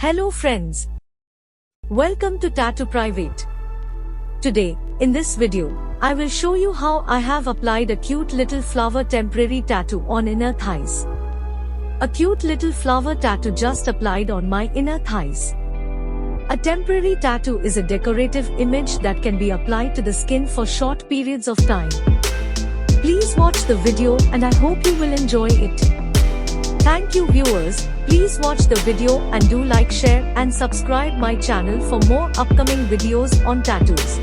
Hello friends. Welcome to Tattoo Private. Today, in this video, I will show you how I have applied a cute little flower temporary tattoo on inner thighs. A cute little flower tattoo just applied on my inner thighs. A temporary tattoo is a decorative image that can be applied to the skin for short periods of time. Please watch the video and I hope you will enjoy it. Thank you viewers. Please watch the video and do like, share and subscribe my channel for more upcoming videos on tattoos.